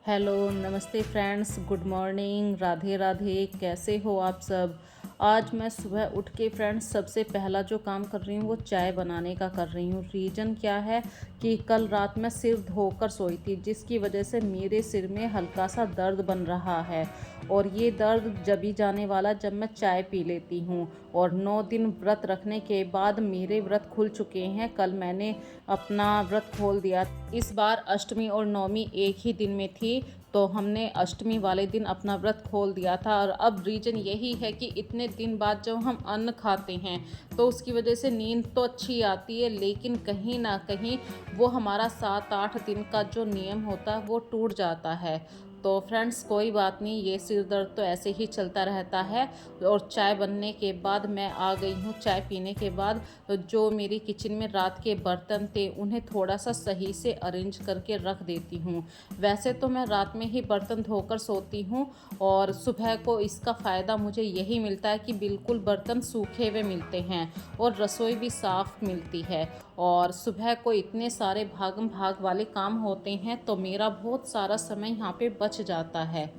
Hello, नमस्ते friends, good morning, Radhe Radhe. कैसे हो आप सब। आज मैं सुबह उठ के फ्रेंड्स सबसे पहला जो काम कर रही हूँ वो चाय बनाने का कर रही हूँ। रीज़न क्या है कि कल रात मैं सिर धोकर सोई थी, जिसकी वजह से मेरे सिर में हल्का सा दर्द बन रहा है और ये दर्द जभी जाने वाला जब मैं चाय पी लेती हूँ। और 9 दिन व्रत रखने के बाद मेरे व्रत खुल चुके हैं। कल मैंने अपना व्रत खोल दिया। इस बार अष्टमी और नवमी एक ही दिन में थी, तो हमने अष्टमी वाले दिन अपना व्रत खोल दिया था। और अब रीज़न यही है कि इतने दिन बाद जब हम अन्न खाते हैं तो उसकी वजह से नींद तो अच्छी आती है, लेकिन कहीं ना कहीं वो हमारा 7-8 दिन का जो नियम होता है वो टूट जाता है। तो फ्रेंड्स कोई बात नहीं, ये सिर दर्द तो ऐसे ही चलता रहता है। और चाय बनने के बाद मैं आ गई हूँ। चाय पीने के बाद जो मेरी किचन में रात के बर्तन थे उन्हें थोड़ा सा सही से अरेंज करके रख देती हूँ। वैसे तो मैं रात में ही बर्तन धोकर सोती हूँ और सुबह को इसका फ़ायदा मुझे यही मिलता है कि बिल्कुल बर्तन सूखे हुए मिलते हैं और रसोई भी साफ़ मिलती है। और सुबह को इतने सारे भागम भाग वाले काम होते हैं तो मेरा बहुत सारा समय यहाँ पे बच जाता है।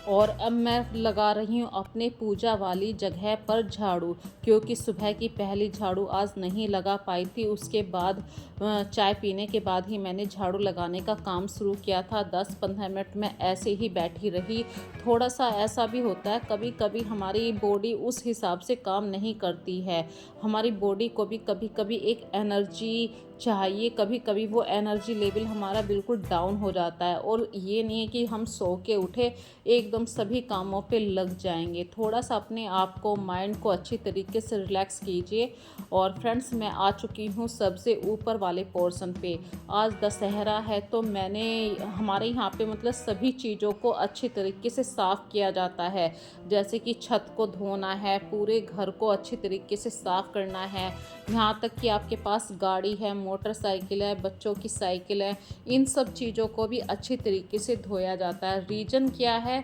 और अब मैं लगा रही हूँ अपने पूजा वाली जगह पर झाड़ू, क्योंकि सुबह की पहली झाड़ू आज नहीं लगा पाई थी। उसके बाद चाय पीने के बाद ही मैंने झाड़ू लगाने का काम शुरू किया था। 10-15 मिनट मैं ऐसे ही बैठी रही। थोड़ा सा ऐसा भी होता है, कभी कभी हमारी बॉडी उस हिसाब से काम नहीं करती है। हमारी बॉडी को भी कभी कभी एक एनर्जी चाहिए, कभी कभी वो एनर्जी लेवल हमारा बिल्कुल डाउन हो जाता है। और ये नहीं है कि हम सो के उठे एकदम सभी कामों पे लग जाएंगे। थोड़ा सा अपने आप को, माइंड को अच्छी तरीके से रिलैक्स कीजिए। और फ्रेंड्स मैं आ चुकी हूँ सबसे ऊपर वाले पोर्शन पे। आज दशहरा है तो मैंने हमारे यहाँ पे मतलब सभी चीज़ों को अच्छी तरीके से साफ़ किया जाता है। जैसे कि छत को धोना है, पूरे घर को अच्छी तरीके से साफ़ करना है। यहाँ तक कि आपके पास गाड़ी है, मोटरसाइकिल है, बच्चों की साइकिल है, इन सब चीज़ों को भी अच्छी तरीके से धोया जाता है। रीज़न क्या है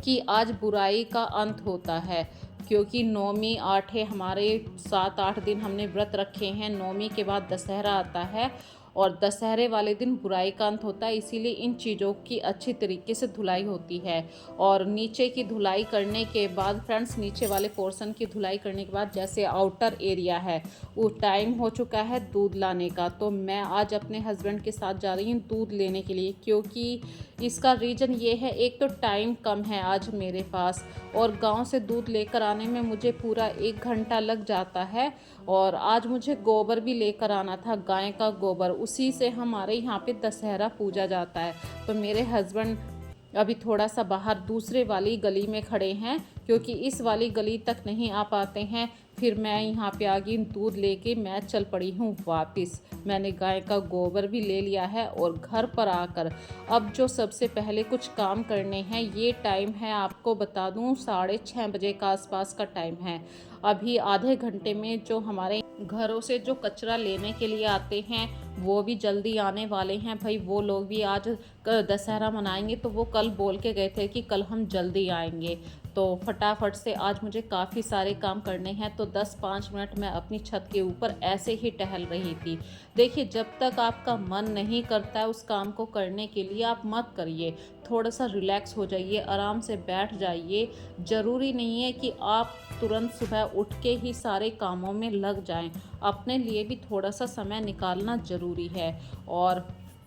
कि आज बुराई का अंत होता है, क्योंकि नौमी आठे हमारे 7-8 दिन हमने व्रत रखे हैं। नौमी के बाद दशहरा आता है और दशहरे वाले दिन बुराई का अंत होता है, इसीलिए इन चीज़ों की अच्छी तरीके से धुलाई होती है। और नीचे की धुलाई करने के बाद फ्रेंड्स, नीचे वाले पोर्शन की धुलाई करने के बाद जैसे आउटर एरिया है, वो टाइम हो चुका है दूध लाने का। तो मैं आज अपने हस्बैंड के साथ जा रही हूँ दूध लेने के लिए, क्योंकि इसका रीज़न ये है, एक तो टाइम कम है आज मेरे पास और गांव से दूध लेकर आने में मुझे पूरा 1 घंटा लग जाता है। और आज मुझे गोबर भी लेकर आना था, गाय का गोबर, उसी से हमारे यहाँ पे दशहरा पूजा जाता है। तो मेरे हस्बैंड अभी थोड़ा सा बाहर दूसरे वाली गली में खड़े हैं, क्योंकि इस वाली गली तक नहीं आ पाते हैं। फिर मैं यहाँ पे आ गई, दूध लेके मैं चल पड़ी हूँ वापस। मैंने गाय का गोबर भी ले लिया है और घर पर आकर अब जो सबसे पहले कुछ काम करने हैं, ये टाइम है आपको बता दूँ 6:30 बजे का आसपास का टाइम है। अभी आधे घंटे में जो हमारे घरों से जो कचरा लेने के लिए आते हैं वो भी जल्दी आने वाले हैं। भाई वो लोग भी आज दशहरा मनाएंगे, तो वो कल बोल के गए थे कि कल हम जल्दी आएंगे। तो फटाफट से आज मुझे काफ़ी सारे काम करने हैं, तो 10-5 मिनट मैं अपनी छत के ऊपर ऐसे ही टहल रही थी। देखिए, जब तक आपका मन नहीं करता है उस काम को करने के लिए, आप मत करिए। थोड़ा सा रिलैक्स हो जाइए, आराम से बैठ जाइए। ज़रूरी नहीं है कि आप तुरंत सुबह उठ के ही सारे कामों में लग जाएं। अपने लिए भी थोड़ा सा समय निकालना ज़रूरी है। और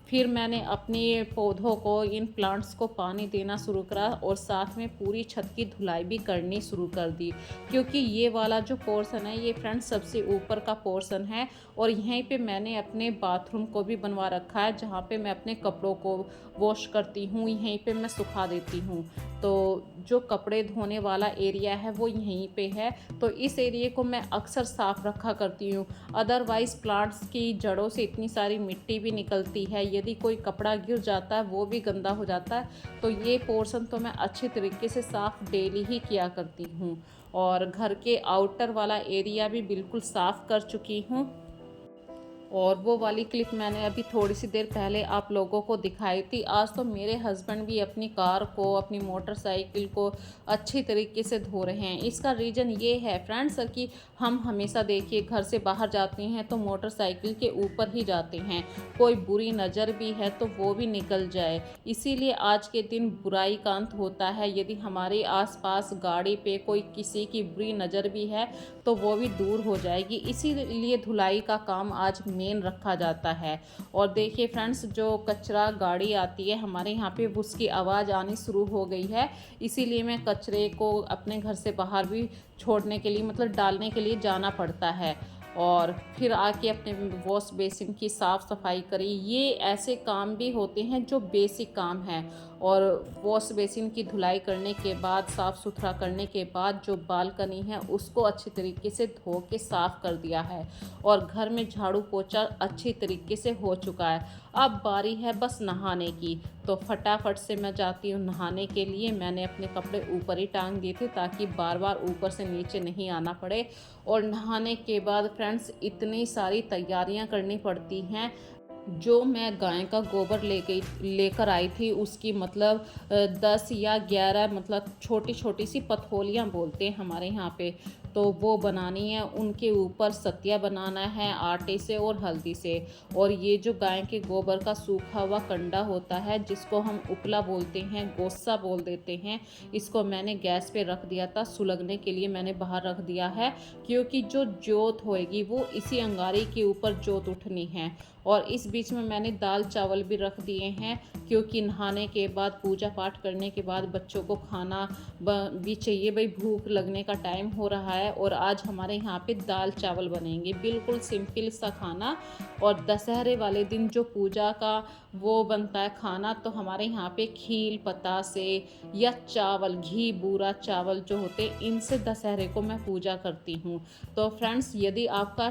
फिर मैंने अपने पौधों को, इन प्लांट्स को पानी देना शुरू करा और साथ में पूरी छत की धुलाई भी करनी शुरू कर दी, क्योंकि ये वाला जो पोर्शन है ये फ्रेंड्स सबसे ऊपर का पोर्शन है। और यहीं पे मैंने अपने बाथरूम को भी बनवा रखा है, जहाँ पे मैं अपने कपड़ों को वॉश करती हूँ, यहीं पे मैं सुखा देती हूँ। तो जो कपड़े धोने वाला एरिया है वो यहीं पे है, तो इस एरिया को मैं अक्सर साफ़ रखा करती हूँ। अदरवाइज़ प्लांट्स की जड़ों से इतनी सारी मिट्टी भी निकलती है, यदि कोई कपड़ा गिर जाता है वो भी गंदा हो जाता है। तो ये पोर्शन तो मैं अच्छे तरीके से साफ़ डेली ही किया करती हूँ। और घर के आउटर वाला एरिया भी बिल्कुल साफ़ कर चुकी हूँ। और वो वाली क्लिप मैंने अभी थोड़ी सी देर पहले आप लोगों को दिखाई थी। आज तो मेरे हस्बैंड भी अपनी कार को, अपनी मोटरसाइकिल को अच्छी तरीके से धो रहे हैं। इसका रीज़न ये है फ्रेंड्स कि हम हमेशा देखिए घर से बाहर जाते हैं तो मोटरसाइकिल के ऊपर ही जाते हैं, कोई बुरी नज़र भी है तो वो भी निकल जाए। इसीलिए आज के दिन बुराई का अंत होता है। यदि हमारे आसपास गाड़ी पे कोई किसी की बुरी नज़र भी है तो वो भी दूर हो जाएगी। इसीलिए धुलाई का काम आज मेन रखा जाता है। और देखिए फ्रेंड्स, जो कचरा गाड़ी आती है हमारे यहाँ पे, उसकी आवाज़ आनी शुरू हो गई है। इसीलिए मैं कचरे को अपने घर से बाहर भी छोड़ने के लिए, मतलब डालने के लिए जाना पड़ता है। और फिर आके अपने वॉश बेसिन की साफ़ सफाई करी। ये ऐसे काम भी होते हैं जो बेसिक काम हैं। और वॉश बेसिन की धुलाई करने के बाद, साफ़ सुथरा करने के बाद, जो बालकनी है उसको अच्छी तरीके से धो के साफ़ कर दिया है। और घर में झाड़ू पोछा अच्छी तरीके से हो चुका है। अब बारी है बस नहाने की। तो फटाफट से मैं जाती हूँ नहाने के लिए। मैंने अपने कपड़े ऊपर ही टांग दिए थे ताकि बार बार ऊपर से नीचे नहीं आना पड़े। और नहाने के बाद फ्रेंड्स, इतनी सारी तैयारियां करनी पड़ती हैं। जो मैं गाय का गोबर लेकर आई थी, उसकी मतलब 10 या 11, मतलब छोटी छोटी सी पथोलियाँ बोलते हैं हमारे यहाँ पे, तो वो बनानी है। उनके ऊपर सतिया बनाना है आटे से और हल्दी से। और ये जो गाय के गोबर का सूखा हुआ कंडा होता है, जिसको हम उपला बोलते हैं, गोस्सा बोल देते हैं, इसको मैंने गैस पे रख दिया था सुलगने के लिए। मैंने बाहर रख दिया है क्योंकि जो जोत होएगी वो इसी अंगारी के ऊपर जोत उठनी है। और इस बीच में मैंने दाल चावल भी रख दिए हैं क्योंकि नहाने के बाद, पूजा पाठ करने के बाद बच्चों को खाना भी चाहिए। भाई, भूख लगने का टाइम हो रहा है। और आज हमारे यहाँ पे दाल चावल बनेंगे, बिल्कुल सिंपल सा खाना। और दशहरे वाले दिन जो पूजा का वो बनता है खाना, तो हमारे यहाँ पे खील पतासे या चावल, घी बूरा चावल जो होते हैं, इनसे दशहरे को मैं पूजा करती हूँ। तो फ्रेंड्स, यदि आपका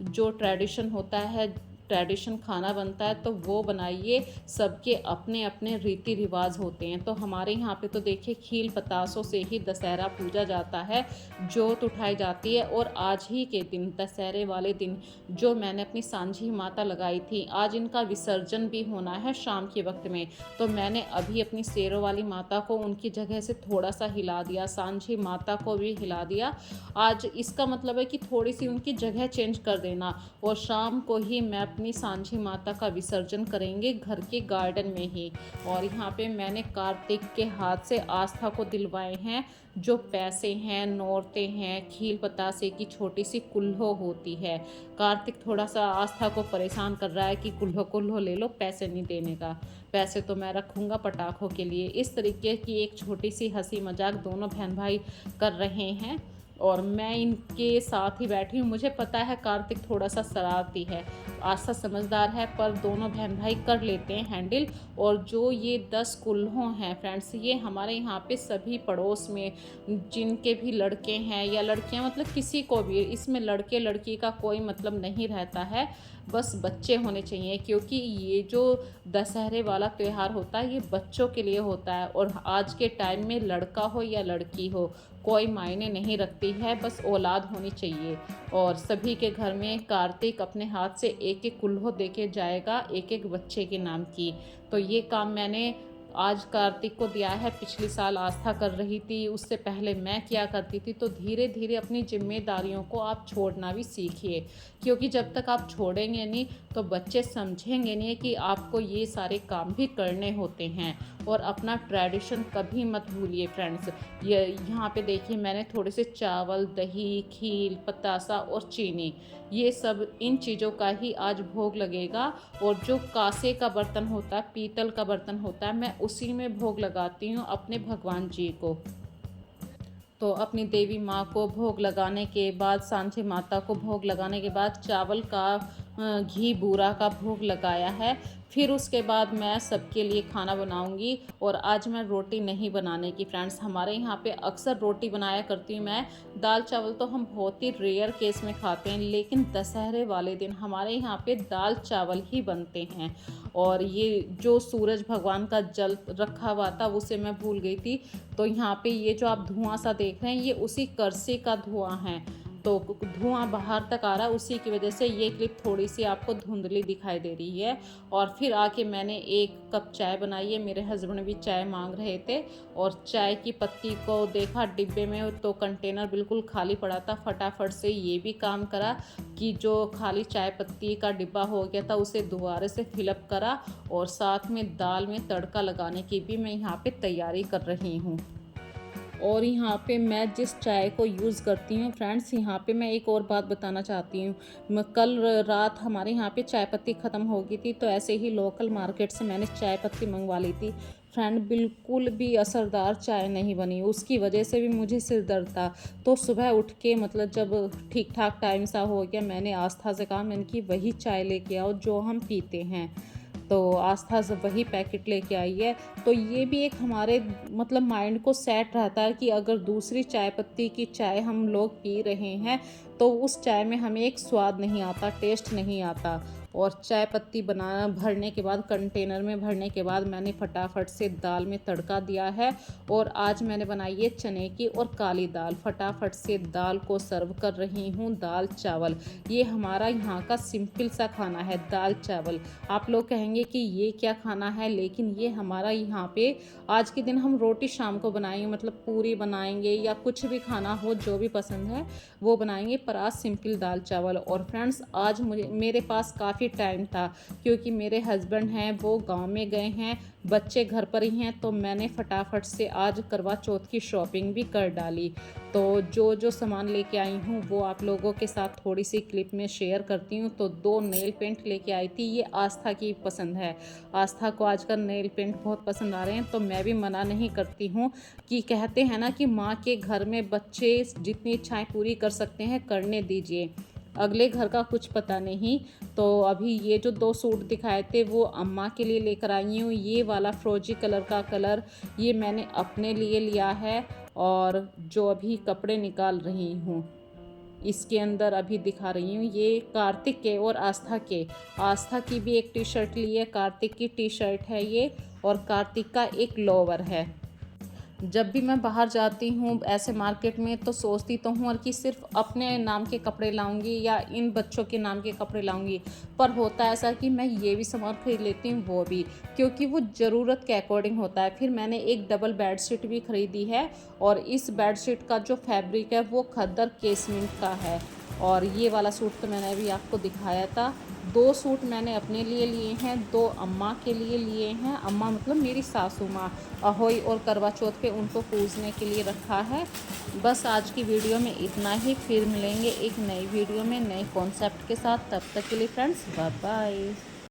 जो ट्रेडिशन होता है, ट्रेडिशन खाना बनता है, तो वो बनाइए। सबके अपने अपने रीति रिवाज होते हैं। तो हमारे यहाँ पे तो देखिए खील पतासों से ही दशहरा पूजा जाता है, जोत उठाई जाती है। और आज ही के दिन, दशहरे वाले दिन, जो मैंने अपनी सांझी माता लगाई थी, आज इनका विसर्जन भी होना है शाम के वक्त में। तो मैंने अभी अपनी शेरों वाली माता को उनकी जगह से थोड़ा सा हिला दिया, सांझी माता को भी हिला दिया। आज इसका मतलब है कि थोड़ी सी उनकी जगह चेंज कर देना। और शाम को ही मैं अपनी सांझी माता का विसर्जन करेंगे घर के गार्डन में ही। और यहाँ पे मैंने कार्तिक के हाथ से आस्था को दिलवाए हैं जो पैसे हैं, नौरते हैं, खील पतासे की छोटी सी कुल्हो होती है। कार्तिक थोड़ा सा आस्था को परेशान कर रहा है कि कुल्हो कुल्हो ले लो, पैसे नहीं देने का, पैसे तो मैं रखूँगा पटाखों के लिए। इस तरीके की एक छोटी सी हंसी मजाक दोनों बहन भाई कर रहे हैं और मैं इनके साथ ही बैठी हूँ। मुझे पता है कार्तिक थोड़ा सा शरारती है, आस्था समझदार है, पर दोनों बहन भाई कर लेते हैं हैंडल। और जो ये 10 कुल्हों हैं फ्रेंड्स, ये हमारे यहाँ पे सभी पड़ोस में जिनके भी लड़के हैं या लड़कियाँ, मतलब किसी को भी, इसमें लड़के लड़की का कोई मतलब नहीं रहता है, बस बच्चे होने चाहिए। क्योंकि ये जो दशहरे वाला त्यौहार होता है ये बच्चों के लिए होता है। और आज के टाइम में लड़का हो या लड़की हो, कोई मायने नहीं रखती है, बस औलाद होनी चाहिए। और सभी के घर में कार्तिक अपने हाथ से एक एक कुल्हो देके जाएगा, एक एक बच्चे के नाम की। तो ये काम मैंने आज कार्तिक को दिया है। पिछले साल आस्था कर रही थी, उससे पहले मैं किया करती थी। तो धीरे धीरे अपनी जिम्मेदारियों को आप छोड़ना भी सीखिए, क्योंकि जब तक आप छोड़ेंगे नहीं तो बच्चे समझेंगे नहीं कि आपको ये सारे काम भी करने होते हैं। और अपना ट्रेडिशन कभी मत भूलिए फ्रेंड्स। ये यहाँ पे देखिए मैंने थोड़े से चावल, दही, खील, पतासा और चीनी, ये सब इन चीज़ों का ही आज भोग लगेगा। और जो कांसे का बर्तन होता है, पीतल का बर्तन होता है, मैं उसी में भोग लगाती हूँ अपने भगवान जी को। तो अपनी देवी माँ को भोग लगाने के बाद, सांझी माता को भोग लगाने के बाद, चावल का घी बूरा का भोग लगाया है। फिर उसके बाद मैं सबके लिए खाना बनाऊंगी। और आज मैं रोटी नहीं बनाने की फ्रेंड्स, हमारे यहाँ पे अक्सर रोटी बनाया करती हूँ मैं। दाल चावल तो हम बहुत ही रेयर केस में खाते हैं, लेकिन दशहरे वाले दिन हमारे यहाँ पे दाल चावल ही बनते हैं। और ये जो सूरज भगवान का जल रखा हुआ था उसे मैं भूल गई थी। तो यहाँ पे ये जो आप धुआं सा देख रहे हैं, ये उसी करसे का धुआं है। तो धुआं बाहर तक आ रहा है, उसी की वजह से ये क्लिप थोड़ी सी आपको धुंधली दिखाई दे रही है। और फिर आके मैंने 1 कप चाय बनाई है। मेरे हस्बैंड भी चाय मांग रहे थे और चाय की पत्ती को देखा डिब्बे में तो कंटेनर बिल्कुल खाली पड़ा था। फटाफट से ये भी काम करा कि जो खाली चाय पत्ती का डिब्बा हो गया था उसे दोबारा से फिलअप करा और साथ में दाल में तड़का लगाने की भी मैं यहाँ पे तैयारी कर रही हूँ। और यहाँ पे मैं जिस चाय को यूज़ करती हूँ फ्रेंड्स, यहाँ पे मैं एक और बात बताना चाहती हूँ। मैं कल रात हमारे यहाँ पे चाय पत्ती ख़त्म हो गई थी, तो ऐसे ही लोकल मार्केट से मैंने चाय पत्ती मंगवा ली थी। फ्रेंड बिल्कुल भी असरदार चाय नहीं बनी, उसकी वजह से भी मुझे सिर दर्द था। तो सुबह उठ के मतलब जब ठीक ठाक टाइम सा हो गया, मैंने आस्था से कहा मैंने कि वही चाय लेके आओ जो हम पीते हैं। तो आस्था से वही पैकेट लेके आई है। तो ये भी एक हमारे मतलब माइंड को सेट रहता है कि अगर दूसरी चाय पत्ती की चाय हम लोग पी रहे हैं तो उस चाय में हमें एक स्वाद नहीं आता, टेस्ट नहीं आता। और चाय पत्ती बनाना भरने के बाद, कंटेनर में भरने के बाद मैंने फटाफट से दाल में तड़का दिया है। और आज मैंने बनाई है चने की और काली दाल। फटाफट से दाल को सर्व कर रही हूँ, दाल चावल। ये हमारा यहाँ का सिंपल सा खाना है, दाल चावल। आप लोग कहेंगे कि ये क्या खाना है, लेकिन ये हमारा यहाँ पे आज के दिन हम रोटी शाम को बनाएंगे, मतलब पूरी बनाएंगे या कुछ भी खाना हो जो भी पसंद है वो बनाएंगे, पर आज सिंपल दाल चावल। और फ्रेंड्स आज मेरे पास काफ़ी टाइम था क्योंकि मेरे हस्बैंड हैं वो गांव में गए हैं, बच्चे घर पर ही हैं, तो मैंने फटाफट से आज करवा चौथ की शॉपिंग भी कर डाली। तो जो जो सामान लेके आई हूँ वो आप लोगों के साथ थोड़ी सी क्लिप में शेयर करती हूँ। तो 2 नेल पेंट लेके आई थी, ये आस्था की पसंद है। आस्था को आजकल नेल पेंट बहुत पसंद आ रहे हैं, तो मैं भी मना नहीं करती हूँ। कि कहते हैं ना कि माँ के घर में बच्चे जितनी इच्छाएं पूरी कर सकते हैं करने दीजिए, अगले घर का कुछ पता नहीं। तो अभी ये जो 2 सूट दिखाए थे वो अम्मा के लिए लेकर आई हूँ। ये वाला फ्रोजी कलर का कलर ये मैंने अपने लिए लिया है। और जो अभी कपड़े निकाल रही हूँ इसके अंदर अभी दिखा रही हूँ, ये कार्तिक के और आस्था के। आस्था की भी एक टी शर्ट ली है, कार्तिक की टी शर्ट है ये, और कार्तिक का एक लोवर है। जब भी मैं बाहर जाती हूँ ऐसे मार्केट में तो सोचती तो हूँ और कि सिर्फ अपने नाम के कपड़े लाऊंगी या इन बच्चों के नाम के कपड़े लाऊंगी, पर होता ऐसा कि मैं ये भी सामान खरीद लेती हूँ वो भी, क्योंकि वो ज़रूरत के अकॉर्डिंग होता है। फिर मैंने एक डबल बेडशीट भी खरीदी है और इस बेडशीट का जो फैब्रिक है वो खद्दर केसमिंट का है। और ये वाला सूट तो मैंने अभी आपको दिखाया था। 2 सूट मैंने अपने लिए लिए हैं, 2 अम्मा के लिए लिए हैं। अम्मा मतलब मेरी सासू माँ, अहोई और करवा चौथ पे उनको पूजने के लिए रखा है। बस आज की वीडियो में इतना ही, फिर मिलेंगे एक नई वीडियो में नए कॉन्सेप्ट के साथ। तब तक के लिए फ्रेंड्स बाय बाय।